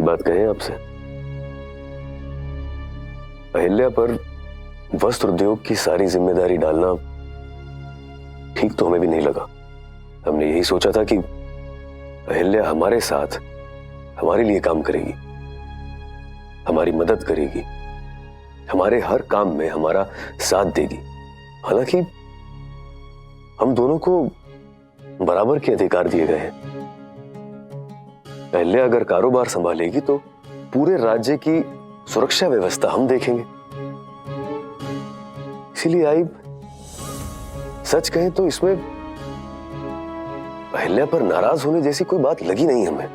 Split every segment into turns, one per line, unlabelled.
बात कहें आपसे? अहिल्या पर वस्त्र उद्योग की सारी जिम्मेदारी डालना ठीक तो हमें भी नहीं लगा। हमने यही सोचा था कि अहिल्या हमारे साथ हमारे लिए काम करेगी, हमारी मदद करेगी, हमारे हर काम में हमारा साथ देगी। हालांकि हम दोनों को बराबर के अधिकार दिए गए हैं। अहिल्या अगर कारोबार संभालेगी तो पूरे राज्य की सुरक्षा व्यवस्था हम देखेंगे। इसीलिए आई, सच कहें तो इसमें अहिल्या पर नाराज होने जैसी कोई बात लगी नहीं हमें।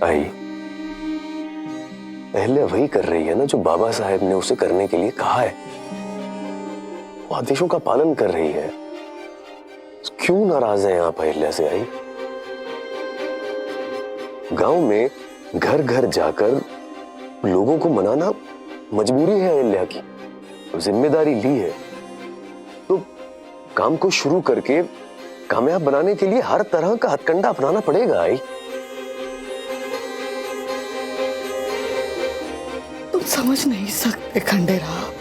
आई, अहिल्या वही कर रही है ना जो बाबा साहेब ने उसे करने के लिए कहा है। वो आदेशों का पालन कर रही है। क्यों नाराज हैं आप अहिल्या से? आई, गांव में घर घर जाकर लोगों को मनाना मजबूरी है अहिल्या की। जिम्मेदारी ली है तो काम को शुरू करके कामयाब बनाने के लिए हर तरह का हथकंडा अपनाना पड़ेगा। आई,
तुम समझ नहीं सकते खंडेराव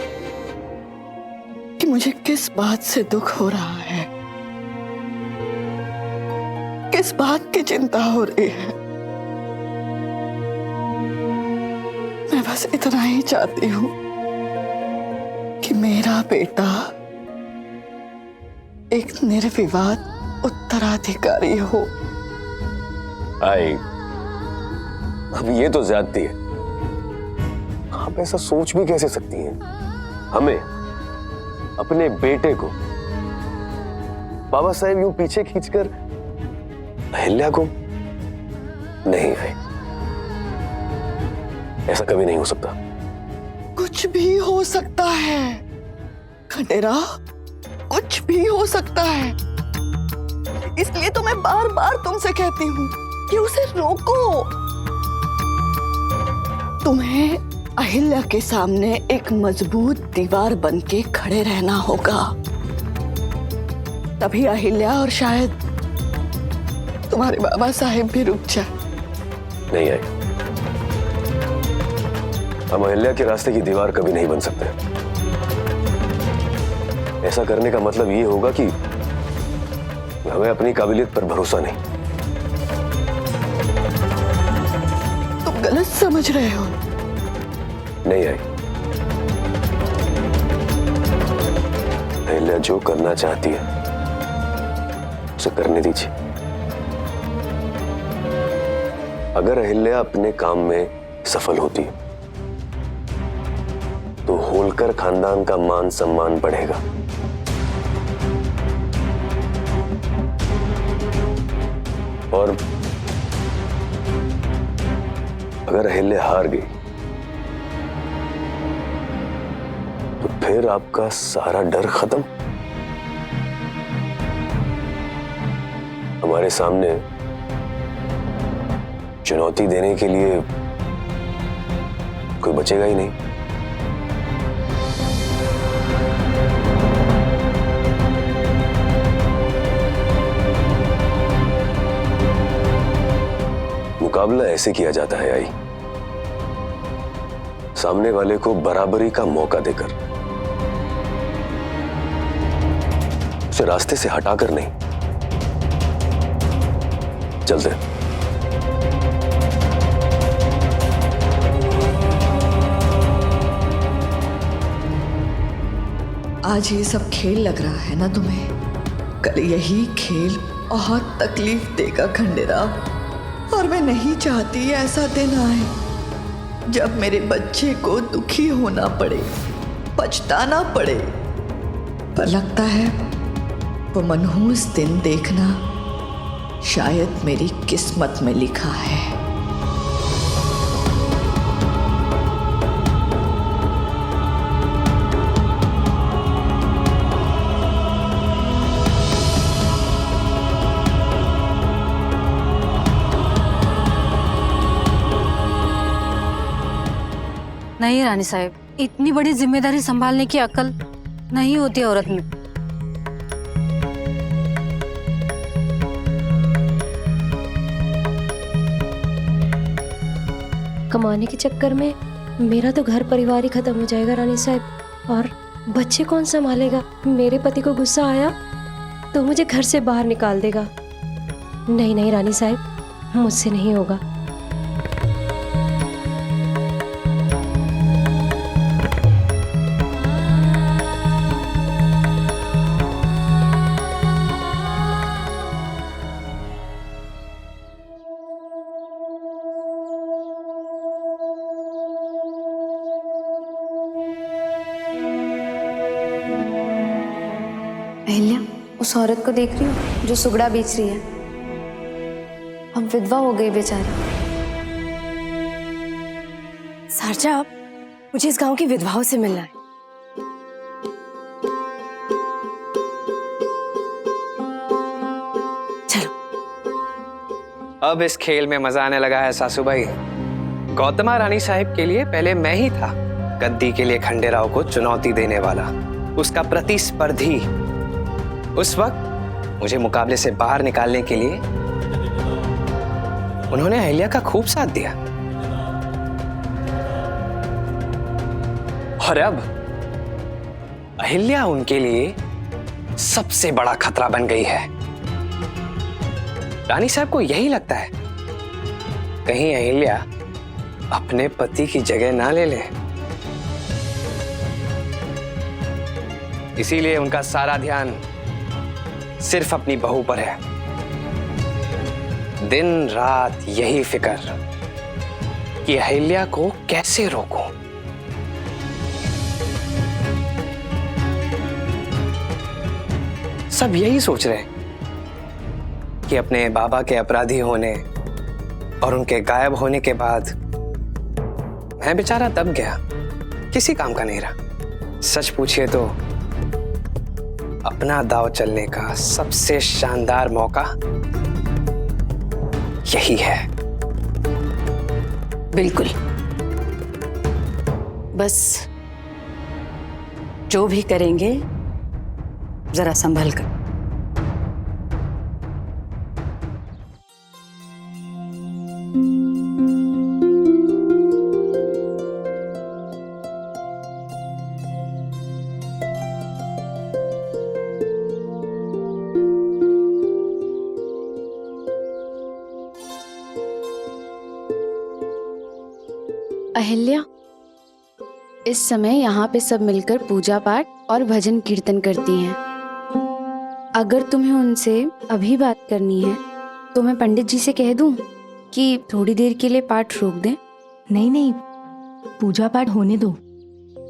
कि मुझे किस बात से दुख हो रहा है, किस बात की चिंता हो रही है। मैं बस इतना ही चाहती हूं कि मेरा बेटा एक निर्विवाद उत्तराधिकारी हो।
आई, अब ये तो ज्यादती है। आप ऐसा सोच भी कैसे सकती हैं? हमें अपने बेटे को बाबा साहेब यूं पीछे खींचकर अहिल्या को नहीं। आई, ऐसा कभी नहीं हो सकता।
कुछ भी हो सकता है खंडेराव, कुछ भी हो सकता है। इसलिए तो मैं बार बार तुमसे कहती हूँ कि उसे रोको। तुम्हें अहिल्या के सामने एक मजबूत दीवार बनके खड़े रहना होगा। तभी अहिल्या और शायद तुम्हारे बाबा साहेब भी रुक जाए।
नहीं आई, हम अहिल्या के रास्ते की दीवार कभी नहीं बन सकते। ऐसा करने का मतलब ये होगा कि हमें अपनी काबिलियत पर भरोसा नहीं।
तुम गलत समझ रहे हो।
नहीं आई, अहिल्या जो करना चाहती है उसे करने दीजिए। अगर अहिल्या अपने काम में सफल होती है तो होलकर खानदान का मान सम्मान बढ़ेगा। और अगर अहिल्या हार गई तो फिर आपका सारा डर खत्म। हमारे सामने चुनौती देने के लिए कोई बचेगा ही नहीं। मुकाबला ऐसे किया जाता है आई, सामने वाले को बराबरी का मौका देकर, उसे रास्ते से हटाकर नहीं। चलते।
आज ये सब खेल लग रहा है ना तुम्हें? कल यही खेल बहुत तकलीफ देगा खंडेराव। और मैं नहीं चाहती ऐसा दिन आए जब मेरे बच्चे को दुखी होना पड़े, पछताना पड़े। पर लगता है वो मनहूस दिन देखना शायद मेरी किस्मत में लिखा है।
नहीं रानी साहब, इतनी बड़ी जिम्मेदारी संभालने की अक्ल नहीं होती औरत में।
कमाने के चक्कर में मेरा तो घर परिवार ही खत्म हो जाएगा रानी साहब। और बच्चे कौन संभालेगा? मेरे पति को गुस्सा आया तो मुझे घर से बाहर निकाल देगा। नहीं नहीं रानी साहब, मुझसे नहीं होगा।
अहिल्या, उस औरत को देख रही हो जो सुगड़ा बेच रही है? अब विधवा हो गई बेचारी।
सारजा, मुझे इस गांव की विधवाओं से मिलना है। चलो।
अब इस खेल में मजा आने लगा है सासूबाई। गौतमा रानी साहिब के लिए पहले मैं ही था गद्दी के लिए खंडेराव को चुनौती देने वाला, उसका प्रतिस्पर्धी। उस वक्त मुझे मुकाबले से बाहर निकालने के लिए उन्होंने अहिल्या का खूब साथ दिया। और अब अहिल्या उनके लिए सबसे बड़ा खतरा बन गई है। रानी साहब को यही लगता है कहीं अहिल्या अपने पति की जगह ना ले ले, इसीलिए उनका सारा ध्यान सिर्फ अपनी बहू पर है। दिन रात यही फिक्र कि अहिल्या को कैसे रोकूं। सब यही सोच रहे हैं कि अपने बाबा के अपराधी होने और उनके गायब होने के बाद मैं बेचारा दब गया, किसी काम का नहीं रहा। सच पूछिए तो अपना दांव चलने का सबसे शानदार मौका यही है।
बिल्कुल। बस जो भी करेंगे जरा संभल कर।
अहिल्या, इस समय यहाँ पे सब मिलकर पूजा पाठ और भजन कीर्तन करती हैं। अगर तुम्हें उनसे अभी बात करनी है तो मैं पंडित जी से कह दूं कि थोड़ी देर के लिए पाठ रोक दें।
नहीं नहीं, पूजा पाठ होने दो,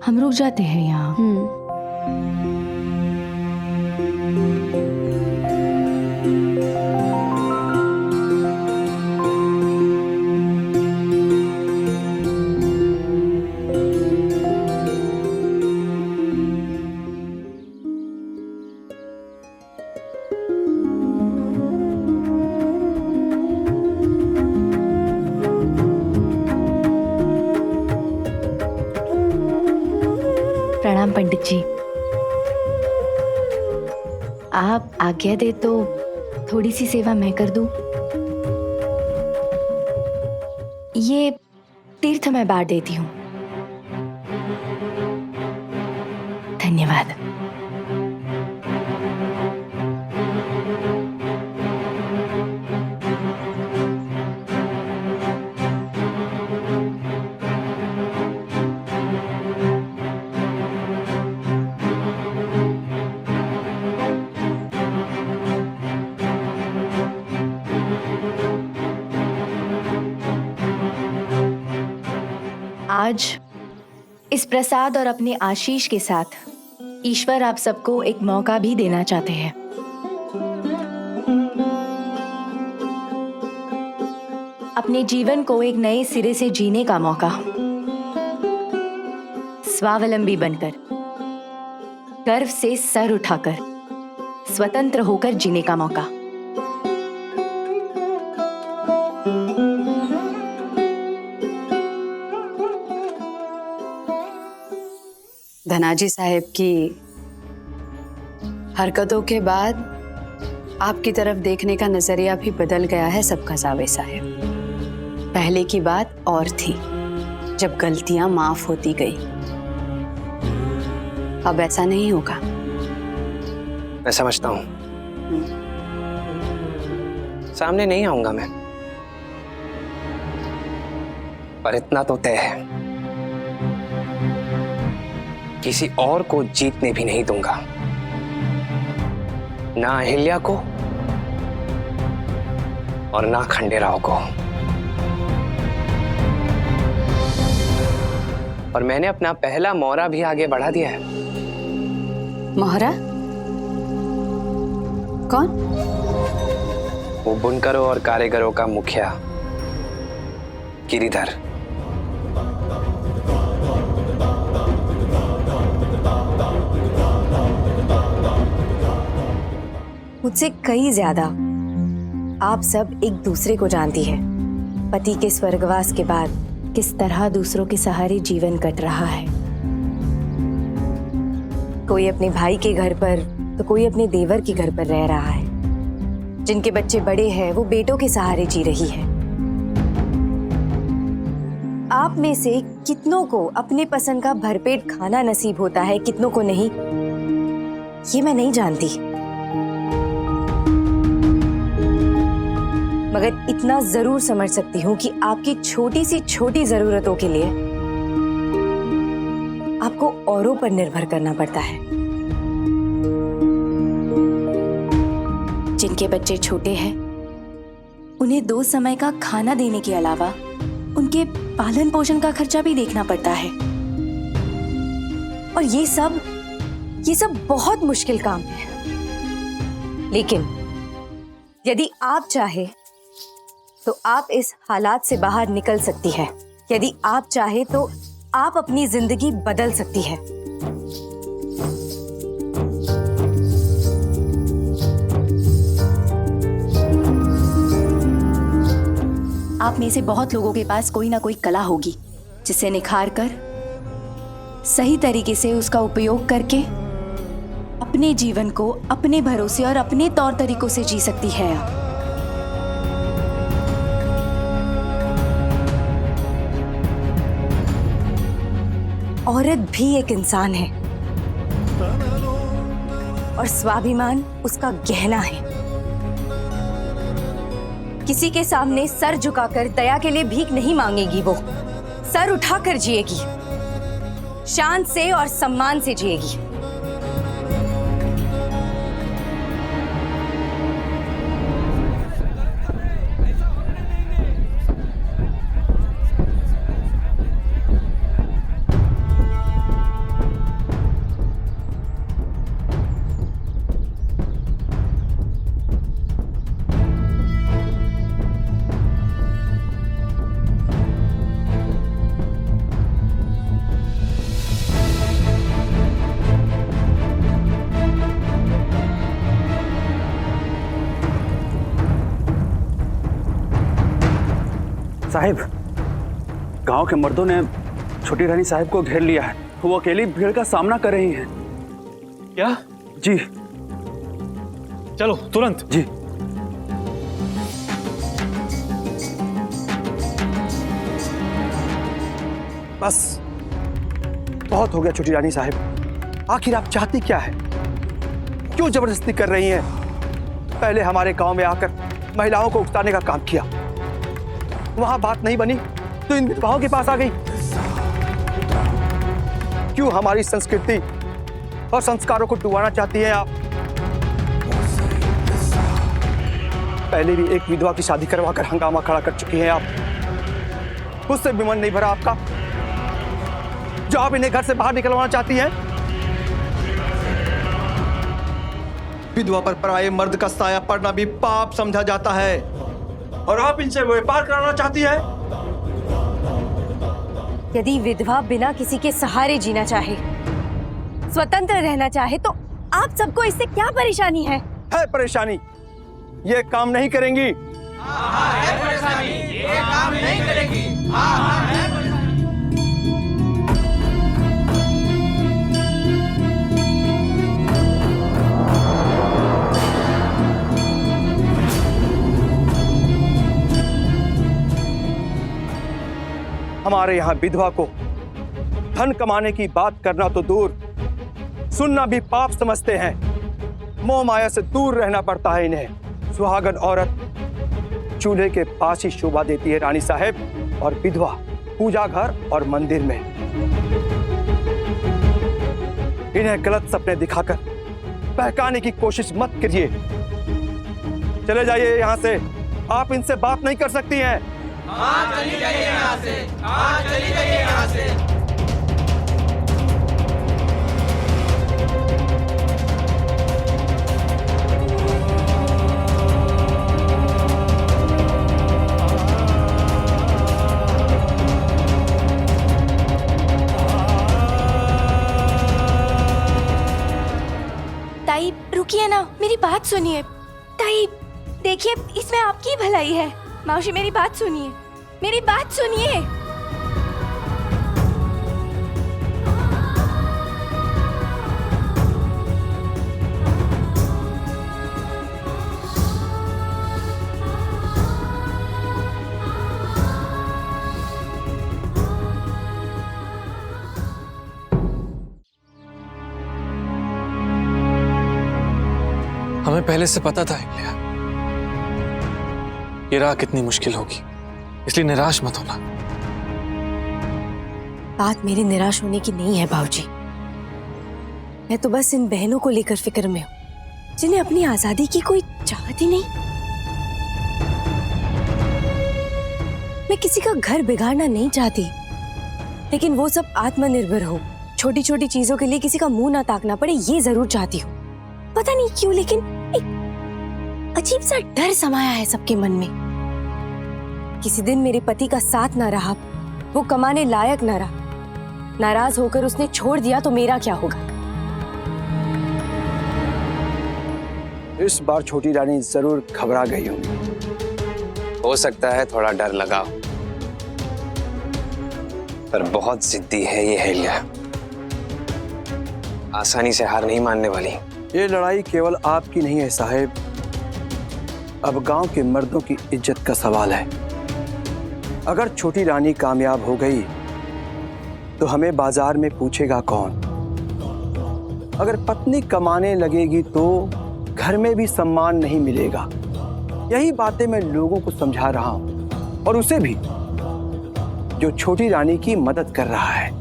हम रुक जाते हैं यहाँ। प्रणाम पंडित जी। आप आज्ञा दे तो थोड़ी सी सेवा मैं कर दूं। ये तीर्थ मैं बांट देती हूँ। धन्यवाद। आज इस प्रसाद और अपने आशीष के साथ ईश्वर आप सबको एक मौका भी देना चाहते हैं। अपने जीवन को एक नए सिरे से जीने का मौका, स्वावलंबी बनकर, गर्व से सर उठाकर, स्वतंत्र होकर जीने का मौका।
धनाजी साहब की हरकतों के बाद आपकी तरफ देखने का नजरिया भी बदल गया है सबका। जावे साहब,
पहले की बात और थी, जब गलतियां माफ होती गई। अब ऐसा नहीं होगा।
मैं समझता हूं, सामने नहीं आऊंगा मैं, पर इतना तो तय है, किसी और को जीतने भी नहीं दूंगा, ना अहिल्या को और ना खंडेराव को। और मैंने अपना पहला मोहरा भी आगे बढ़ा दिया है।
मोहरा? कौन?
वो बुनकरों और कारीगरों का मुखिया गिरिधर।
मुझसे कई ज्यादा आप सब एक दूसरे को जानती है। पति के स्वर्गवास के बाद किस तरह दूसरों के सहारे जीवन कट रहा है। कोई अपने भाई के घर पर तो कोई अपने देवर के घर पर रह रहा है। जिनके बच्चे बड़े हैं वो बेटों के सहारे जी रही है। आप में से कितनों को अपने पसंद का भरपेट खाना नसीब होता है, कितनों को नहीं, ये मैं नहीं जानती। मगर इतना जरूर समझ सकती हूँ कि आपकी छोटी सी छोटी जरूरतों के लिए आपको औरों पर निर्भर करना पड़ता है। जिनके बच्चे छोटे हैं उन्हें 2 समय का खाना देने के अलावा उनके पालन पोषण का खर्चा भी देखना पड़ता है। और ये सब बहुत मुश्किल काम है। लेकिन यदि आप चाहे तो आप इस हालात से बाहर निकल सकती है। यदि आप चाहे तो आप अपनी जिंदगी बदल सकती है।
आप में से बहुत लोगों के पास कोई ना कोई कला होगी जिसे निखार कर सही तरीके से उसका उपयोग करके अपने जीवन को अपने भरोसे और अपने तौर तरीकों से जी सकती है आप।
औरत भी एक इंसान है और स्वाभिमान उसका गहना है। किसी के सामने सर झुकाकर दया के लिए भीख नहीं मांगेगी, वो सर उठाकर जिएगी, शान से और सम्मान से जिएगी।
साहिब, गांव के मर्दों ने छोटी रानी साहिब को घेर लिया है। वो अकेली भीड़ का सामना कर रही हैं।
क्या?
जी।
चलो तुरंत।
जी। बस बहुत हो गया छोटी रानी साहिब। आखिर आप चाहती क्या है? क्यों जबरदस्ती कर रही हैं? पहले हमारे गांव में आकर महिलाओं को उकसाने का काम किया, वहां बात नहीं बनी तो इन विधवाओं के पास आ गई। क्यों हमारी संस्कृति और संस्कारों को डुबाना चाहती हैं आप? पहले भी एक विधवा की शादी करवाकर हंगामा खड़ा कर चुकी हैं आप। उससे भी मन नहीं भरा आपका जो आप इन्हें घर से बाहर निकलवाना चाहती हैं? विधवा पर पराये मर्द का साया पड़ना भी पाप समझा जाता है और आप इनसे व्यापार कराना चाहती है।
यदि विधवा बिना किसी के सहारे जीना चाहे, स्वतंत्र रहना चाहे, तो आप सबको इससे क्या परेशानी है?
है परेशानी, ये काम नहीं करेंगी।
है परेशानी, ये काम नहीं करेंगी। है परेशानी।
हमारे यहाँ विधवा को धन कमाने की बात करना तो दूर, सुनना भी पाप समझते हैं। मोह माया से दूर रहना पड़ता है इन्हें। सुहागन औरत चूल्हे के पास ही शोभा देती है रानी साहब, और विधवा पूजा घर और मंदिर में। इन्हें गलत सपने दिखाकर बहकाने की कोशिश मत करिए। चले जाइए यहाँ से, आप इनसे बात नहीं कर सकती हैं।
हाँ, चली जाइए यहाँ से। हाँ, चली जाइए यहाँ से।
ताई रुकिए ना, मेरी बात सुनिए। ताई देखिए, इसमें आपकी भलाई है। मौसी मेरी बात सुनिए, मेरी बात सुनिए।
हमें पहले से पता था अहिल्या, ये राह कितनी मुश्किल होगी, इसलिए निराश मत होना।
बात मेरे निराश होने की नहीं है भाऊजी। मैं तो बस इन बहनों को लेकर फिक्र में हूं, जिन्हें अपनी आजादी की कोई चाहत ही नहीं। मैं किसी का घर बिगाड़ना नहीं चाहती, लेकिन वो सब आत्मनिर्भर हो, छोटी छोटी चीजों के लिए किसी का मुंह ना ताकना पड़े, ये जरूर चाहती हूँ। पता नहीं क्यों, लेकिन एक अजीब सा डर समाया है सबके मन में। किसी दिन मेरे पति का साथ ना रहा, वो कमाने लायक ना रहा, नाराज होकर उसने छोड़ दिया, तो मेरा क्या होगा?
इस बार छोटी रानी जरूर घबरा गई होंगी।
हो सकता है थोड़ा डर लगा, पर बहुत जिद्दी है ये अहिल्या, आसानी से हार नहीं मानने वाली।
ये लड़ाई केवल आपकी नहीं है साहब, अब गांव के मर्दों की इज्जत का सवाल है। अगर छोटी रानी कामयाब हो गई तो हमें बाजार में पूछेगा कौन? अगर पत्नी कमाने लगेगी तो घर में भी सम्मान नहीं मिलेगा। यही बातें मैं लोगों को समझा रहा हूं, और उसे भी जो छोटी रानी की मदद कर रहा है।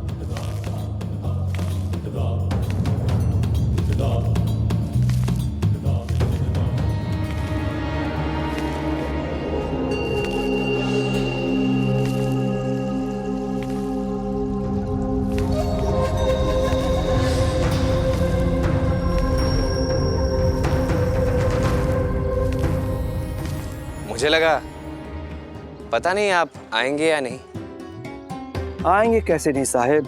मुझे लगा पता नहीं आप आएंगे या नहीं।
आएंगे कैसे नहीं साहेब।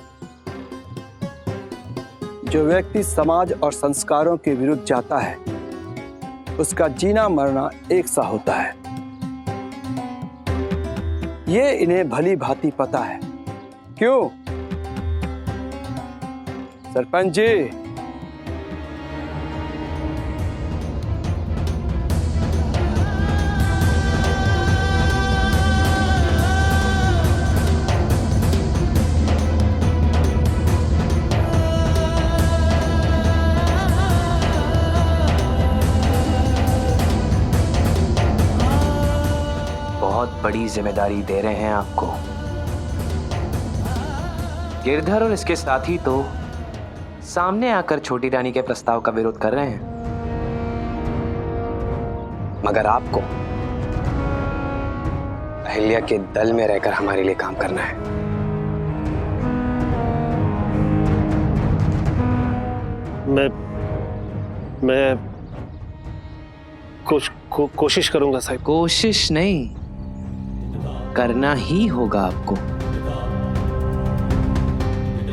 जो व्यक्ति समाज और संस्कारों के विरुद्ध जाता है, उसका जीना मरना एक सा होता है। ये इन्हें भली भांति पता है। क्यों सरपंच जी?
बहुत बड़ी जिम्मेदारी दे रहे हैं आपको। गिरधर और इसके साथी तो सामने आकर छोटी रानी के प्रस्ताव का विरोध कर रहे हैं, मगर आपको अहिल्या के दल में रहकर हमारे लिए काम करना है।
मैं कोशिश करूंगा साहब।
कोशिश नहीं, करना ही होगा आपको।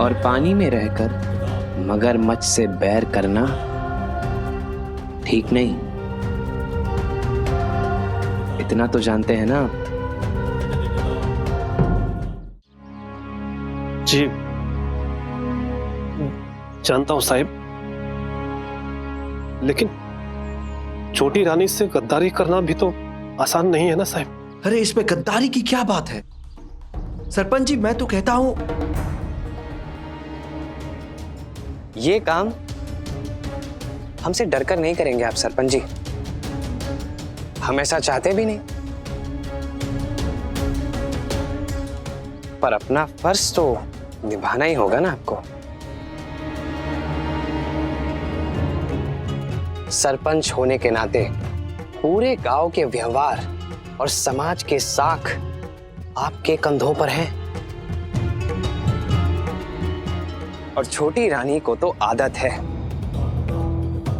और पानी में रहकर मगरमच्छ से बैर करना ठीक नहीं, इतना तो जानते हैं ना?
जी जानता हूं साहिब, लेकिन छोटी रानी से गद्दारी करना भी तो आसान नहीं है ना साहिब।
अरे इसमें गद्दारी की क्या बात है?
सरपंच जी, मैं तो कहता हूं
ये काम हमसे डरकर नहीं करेंगे आप सरपंच जी, हम ऐसा चाहते भी नहीं, पर अपना फर्ज तो निभाना ही होगा ना आपको। सरपंच होने के नाते पूरे गांव के व्यवहार और समाज के साख आपके कंधों पर हैं। और छोटी रानी को तो आदत है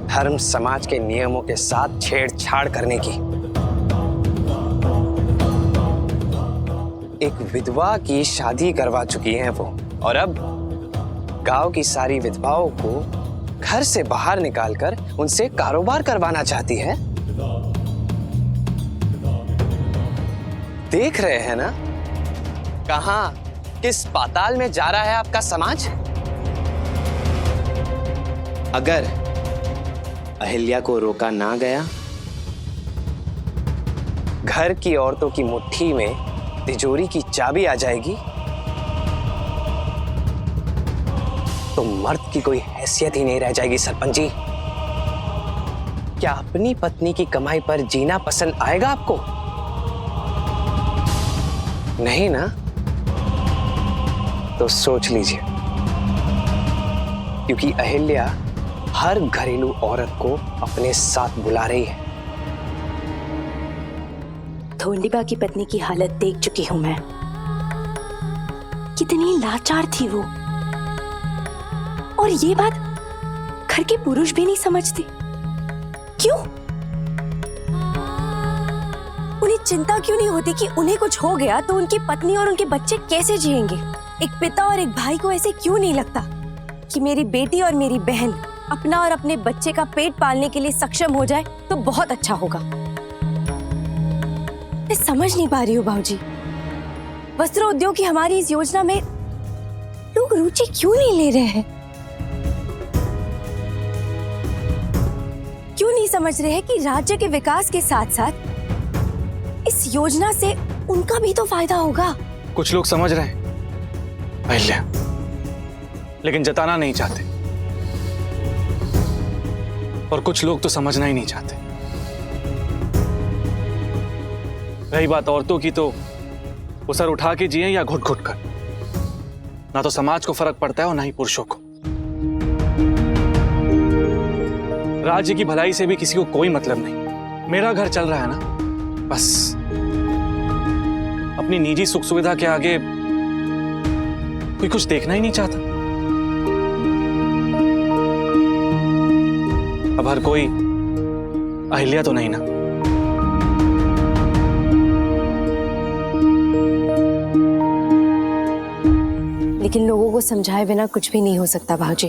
धर्म समाज के नियमों के साथ छेड़छाड़ करने की। एक विधवा की शादी करवा चुकी हैं वो, और अब गांव की सारी विधवाओं को घर से बाहर निकालकर उनसे कारोबार करवाना चाहती है। देख रहे हैं ना कहां किस पाताल में जा रहा है आपका समाज। अगर अहिल्या को रोका ना गया, घर की औरतों की मुट्ठी में तिजोरी की चाबी आ जाएगी, तो मर्द की कोई हैसियत ही नहीं रह जाएगी सरपंच जी। क्या अपनी पत्नी की कमाई पर जीना पसंद आएगा आपको? नहीं ना? तो सोच लीजिए, क्योंकि अहिल्या हर घरेलू औरत को अपने साथ बुला रही है।
धोंडिबा की पत्नी की हालत देख चुकी हूं मैं, कितनी लाचार थी वो, और ये बात घर के पुरुष भी नहीं समझते। क्यों? उन्हें चिंता क्यों नहीं होती कि उन्हें कुछ हो गया तो उनकी पत्नी और उनके बच्चे कैसे जिएंगे? एक पिता और एक भाई को ऐसे क्यों नहीं लगता कि मेरी बेटी और मेरी बहन अपना और अपने बच्चे का पेट पालने के लिए सक्षम हो जाए तो बहुत अच्छा होगा। मैं समझ नहीं पा रही हूँ भाऊजी, वस्त्र उद्योग की हमारी इस योजना में लोग रुचि क्यों नहीं ले रहे हैं? क्यों नहीं समझ रहे हैं कि राज्य के विकास के साथ साथ इस योजना से उनका भी तो फायदा होगा।
कुछ लोग समझ रहे हैं अहिल्या, लेकिन जताना नहीं चाहते, और कुछ लोग तो समझना ही नहीं चाहते। रही बात औरतों की, तो वो सर उठा के जिए या घुट घुट कर, ना तो समाज को फर्क पड़ता है और ना ही पुरुषों को। राज्य की भलाई से भी किसी को कोई मतलब नहीं। मेरा घर चल रहा है ना, बस अपनी निजी सुख सुविधा के आगे कोई कुछ देखना ही नहीं चाहता। अब हर कोई अहिल्या तो नहीं ना।
लेकिन लोगों को समझाए बिना कुछ भी नहीं हो सकता भाऊजी।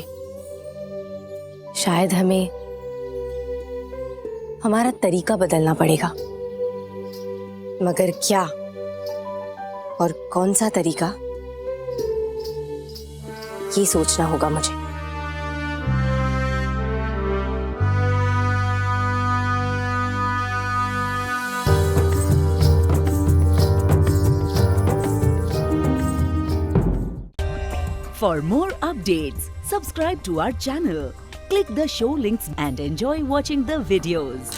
शायद हमें हमारा तरीका बदलना पड़ेगा, मगर क्या और कौन सा तरीका, ये सोचना होगा मुझे।
For more updates, subscribe to our channel, click the show links and enjoy watching the videos.